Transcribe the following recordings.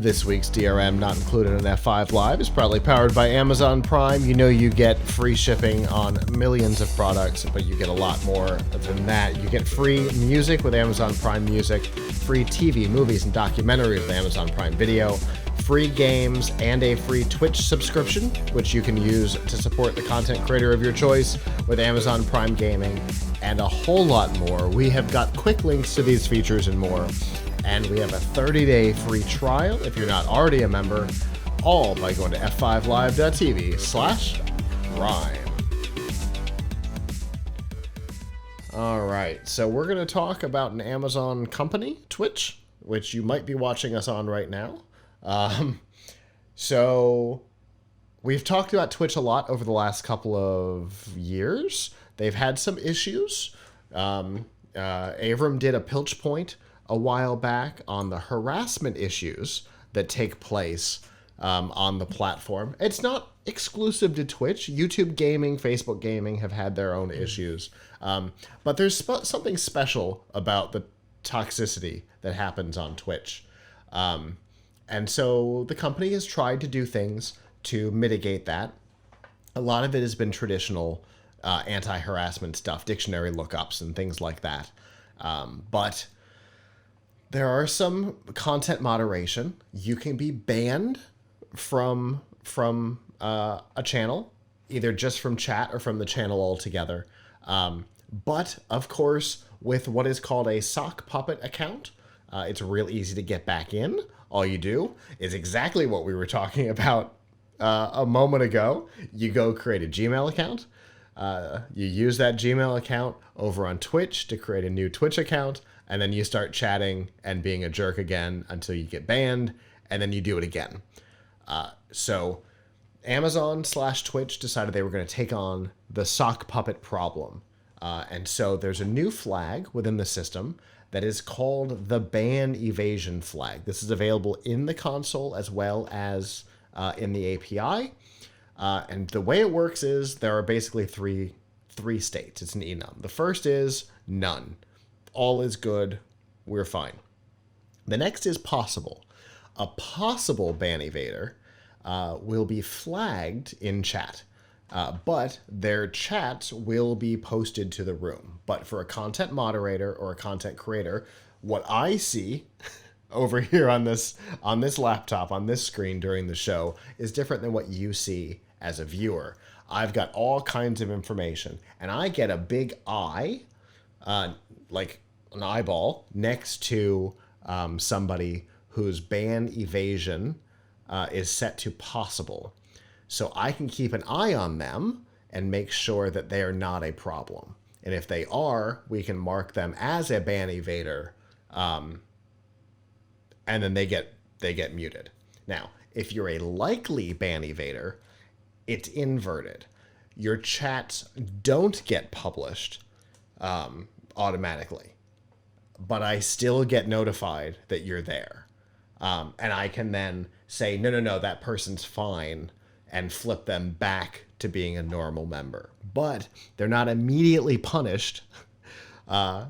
This week's DRM Not Included in F5 Live is proudly powered by Amazon Prime. You know you get free shipping on millions of products, but you get a lot more than that. You get free music with Amazon Prime Music, free TV, movies, and documentaries with Amazon Prime Video, free games, and a free Twitch subscription, which you can use to support the content creator of your choice with Amazon Prime Gaming, and a whole lot more. We have got quick links to these features and more. And we have a 30-day free trial if you're not already a member, all by going to f5live.tv/prime. All right, so we're going to talk about an Amazon company, Twitch, which you might be watching us on right now. So we've talked about Twitch a lot over the last couple of years. They've had some issues. Avram did a pilch point a while back on the harassment issues that take place on the platform. It's not exclusive to Twitch. YouTube Gaming, Facebook Gaming have had their own issues. But there's something special about the toxicity that happens on Twitch. And so the company has tried to do things to mitigate that. A lot of it has been traditional anti-harassment stuff, dictionary lookups and things like that. But there are some content moderation. You can be banned from a channel, either just from chat or from the channel altogether. But of course, with what is called a sock puppet account, it's real easy to get back in. All you do is exactly what we were talking about a moment ago. You go create a Gmail account. You use that Gmail account over on Twitch to create a new Twitch account. And then you start chatting and being a jerk again until you get banned, and then you do it again. So Amazon/Twitch decided they were going to take on the sock puppet problem. And so there's a new flag within the system that is called the ban evasion flag. This is available in the console as well as in the API. And the way it works is there are basically three states. It's an enum. The first is none. All is good, we're fine. The next is possible. A possible ban evader will be flagged in chat, but their chats will be posted to the room. But for a content moderator or a content creator, what I see over here on this laptop, on this screen during the show, is different than what you see as a viewer. I've got all kinds of information, and I get a big eye, like an eyeball, next to somebody whose ban evasion is set to possible. So I can keep an eye on them and make sure that they are not a problem. And if they are, we can mark them as a ban evader, and then they get muted. Now, if you're a likely ban evader, it's inverted. Your chats don't get published automatically, but I still get notified that you're there. And I can then say, no, that person's fine, and flip them back to being a normal member. But they're not immediately punished,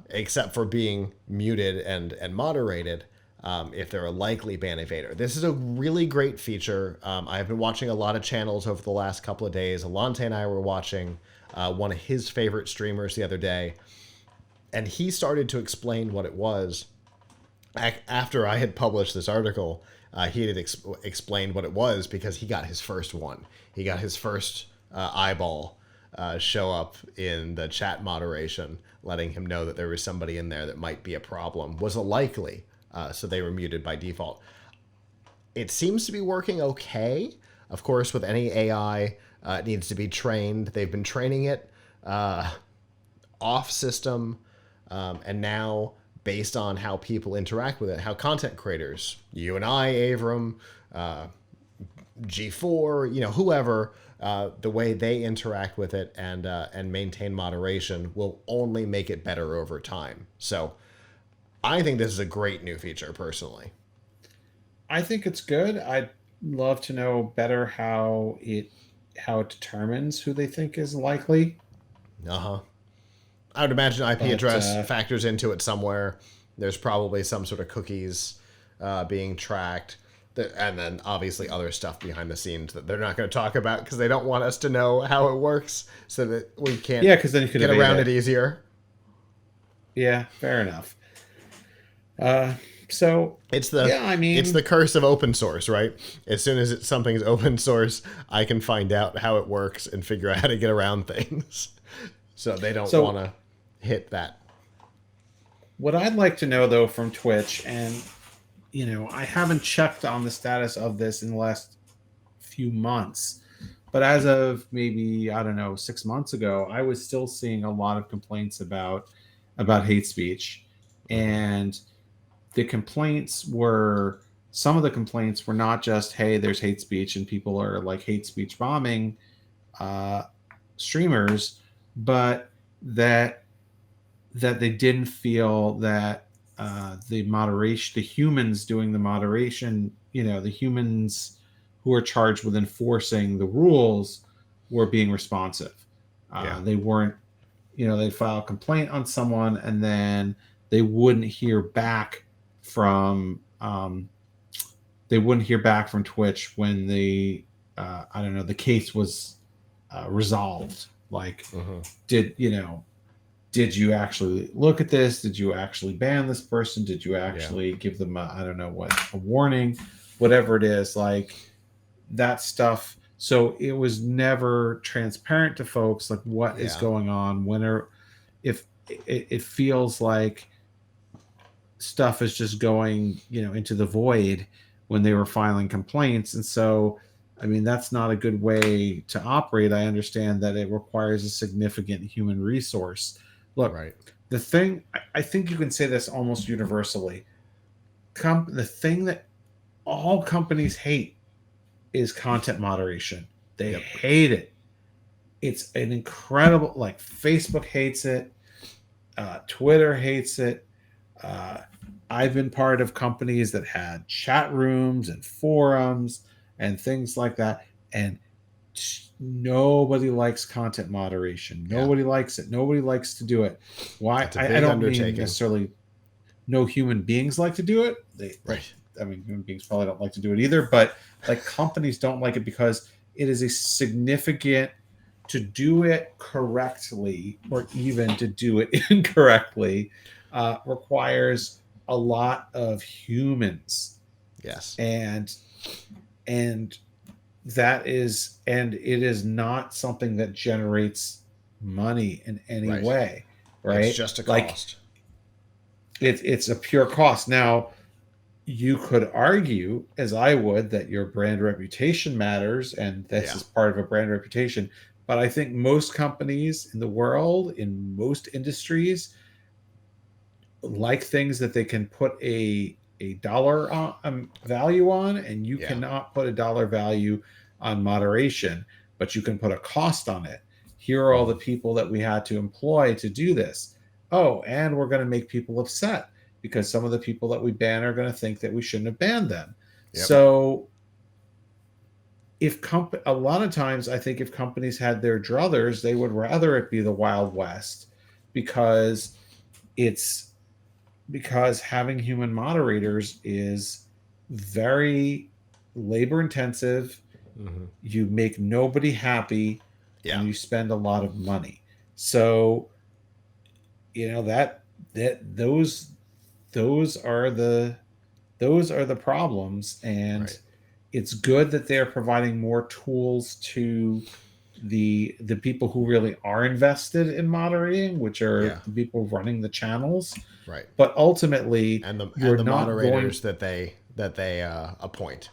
except for being muted and moderated, if they're a likely ban evader. This is a really great feature. I've been watching a lot of channels over the last couple of days. Alante and I were watching one of his favorite streamers the other day, and he started to explain what it was. After I had published this article, he had explained what it was because he got his first one. He got his first eyeball show up in the chat moderation, letting him know that there was somebody in there that might be a problem, was a likely, so they were muted by default. It seems to be working okay. Of course, with any AI, it needs to be trained. They've been training it off system, and now based on how people interact with it, how content creators, you and I, Avram, G4, whoever, the way they interact with it and maintain moderation will only make it better over time. So I think this is a great new feature, personally. I think it's good. I'd love to know better how it determines who they think is likely. I would imagine IP address factors into it somewhere. There's probably some sort of cookies being tracked. And then obviously other stuff behind the scenes that they're not going to talk about because they don't want us to know how it works, so that we can't Yeah, because then you could get evade around it it. easier. Yeah, fair enough. Uh, so It's yeah, I the mean, curse of open source, right? As soon as something's open source, I can find out how it works and figure out how to get around things. So they don't want so to hit that. what I'd like to know though from Twitch, and I haven't checked on the status of this in the last few months, but as of maybe, I don't know, 6 months ago, I was still seeing a lot of complaints about hate speech. Mm-hmm. And the complaints were some of the complaints were not just, hey, there's hate speech and people are like hate speech bombing uh, streamers, but that they didn't feel that the moderation, the humans doing the moderation, the humans who are charged with enforcing the rules were being responsive. Yeah. They weren't, they file a complaint on someone and then they wouldn't hear back from they wouldn't hear back from Twitch when I don't know, the case was resolved. Like, Mm-hmm. did did you actually look at this? Did you actually ban this person? Did you Yeah. actually give them I don't know what, a warning, whatever it is, like that stuff. So it was never transparent to folks, like what is Yeah. going on, when are, if it feels like stuff is just going, into the void when they were filing complaints. And so, I mean, that's not a good way to operate. I understand that it requires a significant human resource. Look, Right. the thing, I think you can say this almost universally. The thing that all companies hate is content moderation. They Yep. hate it. It's an incredible, like Facebook hates it, Twitter hates it. Uh, I've been part of companies that had chat rooms and forums and things like that, and nobody likes content moderation. Yeah. Nobody likes it. Nobody likes to do it. Why? It's a I big don't mean undertaking. necessarily no human beings like to do it. Right. I mean, human beings probably don't like to do it either, but like companies don't like it because it is a significant, to do it correctly or even to do it incorrectly requires a lot of humans. Yes. and and it is not something that generates money in any Right. way, It's right? just a Like cost. it's a pure cost. Now, you could argue, as I would, that your brand reputation matters, and this Yeah. is part of a brand reputation. But I think most companies in the world, in most industries, like things that they can put a dollar value on, and you Yeah. cannot put a dollar value on moderation, but you can put a cost on it. Here are all the Mm-hmm. people that we had to employ to do this. Oh, and we're going to make people upset because some of the people that we ban are going to think that we shouldn't have banned them. Yep. So a lot of times, I think if companies had their druthers, they would rather it be the Wild West, because it's having human moderators is very labor intensive. Mm-hmm. You make nobody happy, and Yeah. you spend a lot of money. So, that those are the problems. And Right. it's good that they're providing more tools to the people who really are invested in moderating, which are Yeah. the people running the channels. Right. But ultimately, And you're the not going moderators that they appoint.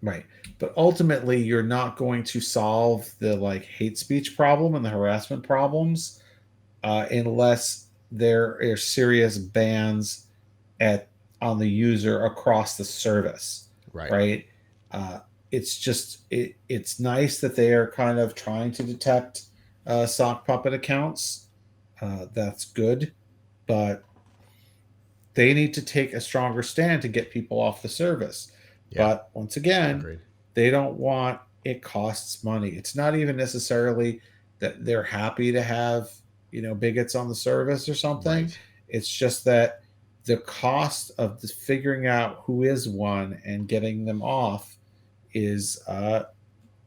right. But ultimately, you're not going to solve the like hate speech problem and the harassment problems unless there are serious bans at on the user across the service, Right. right? Uh, it's nice that they are kind of trying to detect sock puppet accounts. That's good, but they need to take a stronger stand to get people off the service. Yeah. But once again, Agreed. they don't want, it costs money. It's not even necessarily that they're happy to have, bigots on the service or something. Right. It's just that the cost of figuring out who is one and getting them off is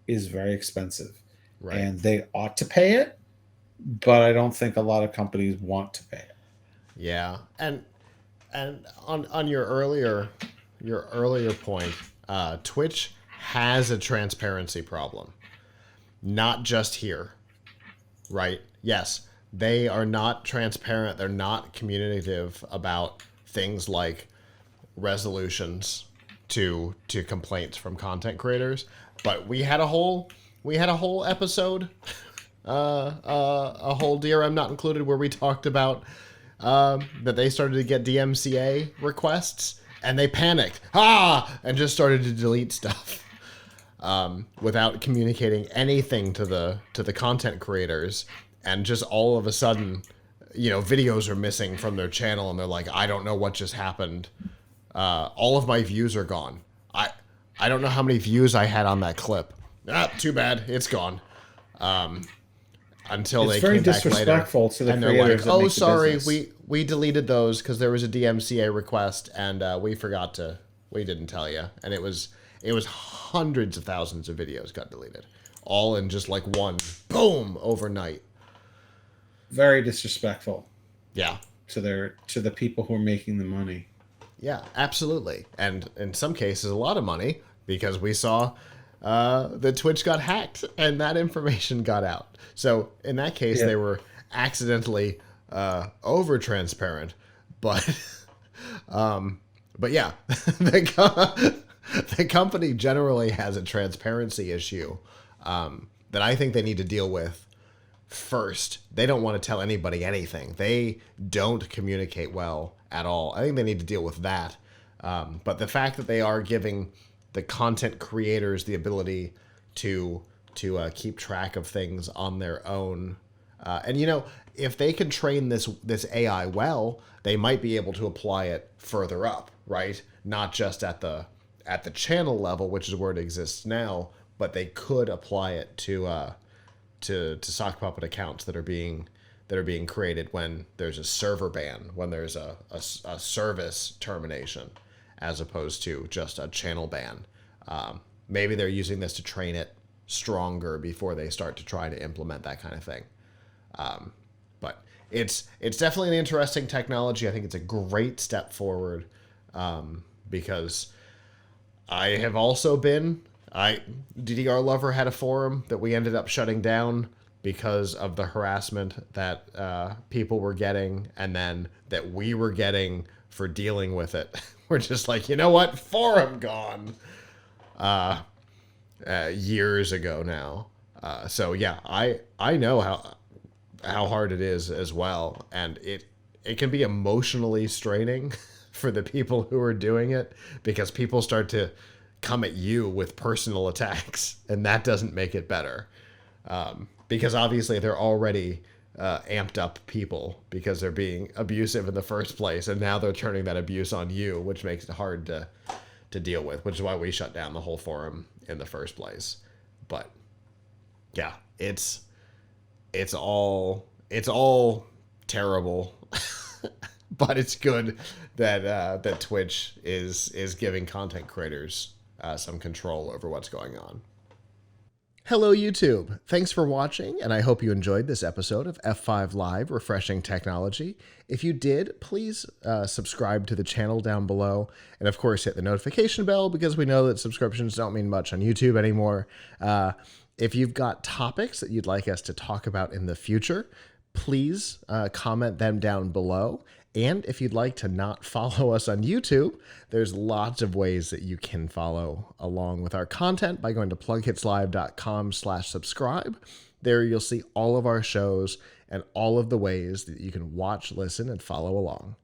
very expensive, Right. and they ought to pay it, but I don't think a lot of companies want to pay it. Yeah. And on your earlier point, Twitch has a transparency problem. Not just here, right? Yes, they are not transparent. They're not communicative about things like resolutions to complaints from content creators. But we had a whole episode, a whole DRM Not Included, where we talked about that they started to get DMCA requests and they panicked, and just started to delete stuff. Without communicating anything to the content creators, and just all of a sudden, videos are missing from their channel, and they're like, I don't know what just happened. All of my views are gone. I don't know how many views I had on that clip. Too bad, it's gone. Until it's they very came back later, disrespectful to the and they're creators. like, that "Oh, make the sorry, business. we deleted those because there was a DMCA request, and we didn't tell you." And it was hundreds of thousands of videos got deleted, all in just like one boom overnight. Very disrespectful. Yeah. To the people who are making the money. Yeah, absolutely. And in some cases, a lot of money, because we saw that Twitch got hacked and that information got out. So in that case, they were accidentally over transparent, but yeah, the company generally has a transparency issue that I think they need to deal with first. They don't want to tell anybody anything. They don't communicate well at all. I think they need to deal with that. But the fact that they are giving the content creators the ability to keep track of things on their own, and if they can train this AI well, they might be able to apply it further up, right? Not just at the channel level, which is where it exists now, but they could apply it to sock puppet accounts that are being created when there's a server ban, when there's a service termination, as opposed to just a channel ban. Maybe they're using this to train it stronger before they start to try to implement that kind of thing. But it's definitely an interesting technology. I think it's a great step forward, because I have also been... DDR Lover had a forum that we ended up shutting down because of the harassment that people were getting, and then that we were getting for dealing with it. We're just like, you know what? Forum gone. Years ago now. So yeah, I know how hard it is as well, and it can be emotionally straining for the people who are doing it, because people start to come at you with personal attacks, and that doesn't make it better. Because obviously they're already amped up people because they're being abusive in the first place, and now they're turning that abuse on you, which makes it hard to deal with, which is why we shut down the whole forum in the first place. But yeah, it's all terrible. But it's good that Twitch is giving content creators some control over what's going on. Hello, YouTube. Thanks for watching, and I hope you enjoyed this episode of F5 Live Refreshing Technology. If you did, please subscribe to the channel down below, and of course hit the notification bell, because we know that subscriptions don't mean much on YouTube anymore. If you've got topics that you'd like us to talk about in the future, please comment them down below. And if you'd like to not follow us on YouTube, there's lots of ways that you can follow along with our content by going to PLUGHITZlive.com/subscribe. There you'll see all of our shows and all of the ways that you can watch, listen, and follow along.